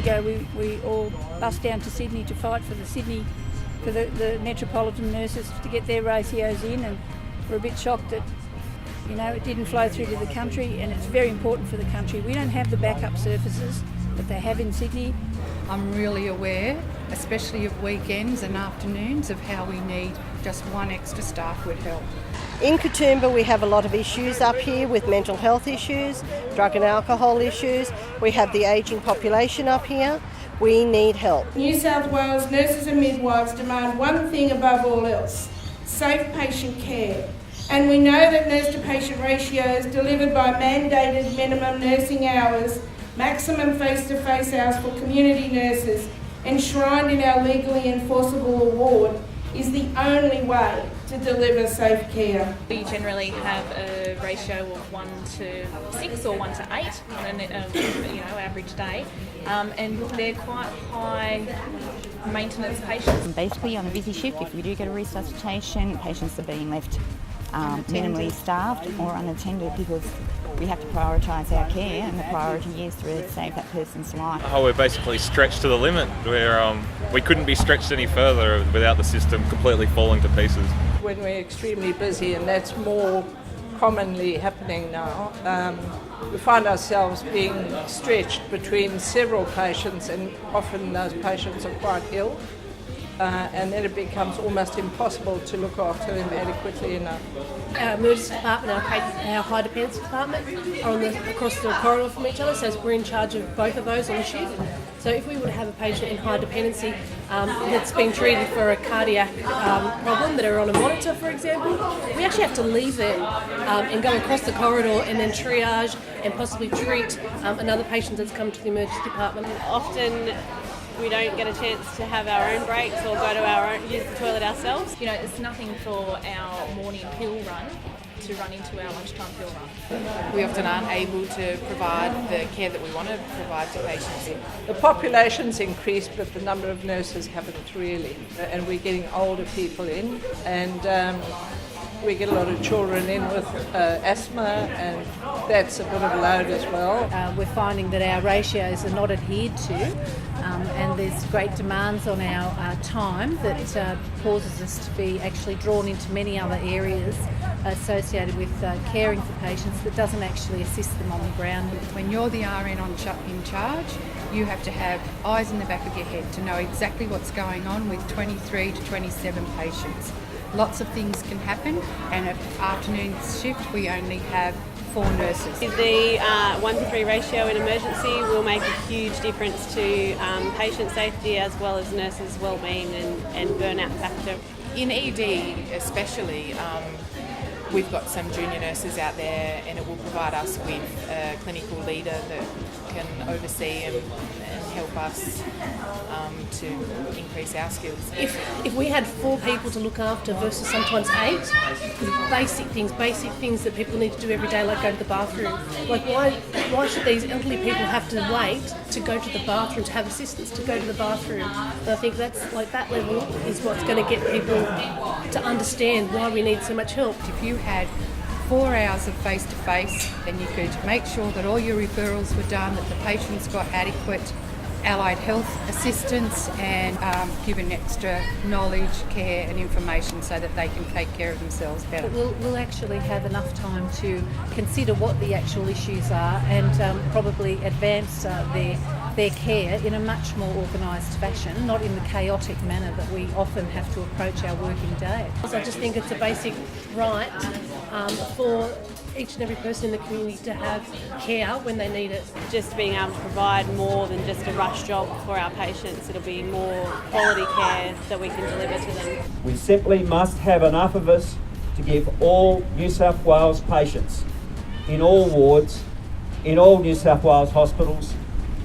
ago we all bussed down to Sydney to fight for the metropolitan nurses to get their ratios in, and we're a bit shocked that it didn't flow through to the country, and it's very important for the country. We don't have the backup services that they have in Sydney. I'm really aware, especially of weekends and afternoons, of how we need just one extra staff would help. In Katoomba we have a lot of issues up here with mental health issues, drug and alcohol issues. We have the ageing population up here. We need help. New South Wales nurses and midwives demand one thing above all else: safe patient care. And we know that nurse-to-patient ratios delivered by mandated minimum nursing hours, maximum face-to-face hours for community nurses, enshrined in our legally enforceable award, is the only way to deliver safe care. We generally have a ratio of 1 to 6 or 1 to 8 on an average day, and they're quite high maintenance patients. Basically, on a busy shift, if we do get a resuscitation, patients are being left minimally staffed or unattended because we have to prioritise our care, and the priority is to save that person's life. We're basically stretched to the limit. We couldn't be stretched any further without the system completely falling to pieces. When we're extremely busy, and that's more commonly happening now, we find ourselves being stretched between several patients, and often those patients are quite ill. And then it becomes almost impossible to look after them adequately enough. Our emergency department and our high dependency department are across the corridor from each other, so we're in charge of both of those on the shift. So if we were to have a patient in high dependency that's been treated for a cardiac problem, that are on a monitor, for example, we actually have to leave them and go across the corridor and then triage and possibly treat another patient that's come to the emergency department. Often we don't get a chance to have our own breaks or go to use the toilet ourselves. It's nothing for our morning pill run to run into our lunchtime pill run. We often aren't able to provide the care that we want to provide to patients. The population's increased, but the number of nurses haven't really. And we're getting older people in, and we get a lot of children in with asthma, and that's a bit of a load as well. We're finding that our ratios are not adhered to, and there's great demands on our time that causes us to be actually drawn into many other areas associated with caring for patients that doesn't actually assist them on the ground. When you're the RN in charge, you have to have eyes in the back of your head to know exactly what's going on with 23 to 27 patients. Lots of things can happen, and at afternoon shift we only have 4 nurses. The 1 to 3 ratio in emergency will make a huge difference to patient safety as well as nurses' wellbeing and burnout factor. In ED especially, we've got some junior nurses out there, and it will provide us with a clinical leader that can oversee and help us to increase our skills. If we had 4 people to look after versus sometimes 8, basic things that people need to do every day, like go to the bathroom. Like why should these elderly people have to wait to go to the bathroom, to have assistance to go to the bathroom? And I think that's that level is what's going to get people to understand why we need so much help. If you had 4 hours of face-to-face, then you could make sure that all your referrals were done, that the patients got adequate allied health assistance, and given extra knowledge, care and information so that they can take care of themselves better. We'll actually have enough time to consider what the actual issues are and probably advance their care in a much more organised fashion, not in the chaotic manner that we often have to approach our working day. So I just think it's a basic right for each and every person in the community to have care when they need it. Just being able to provide more than just a rush job for our patients, it'll be more quality care that we can deliver to them. We simply must have enough of us to give all New South Wales patients in all wards, in all New South Wales hospitals,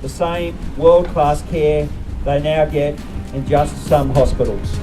the same world-class care they now get in just some hospitals.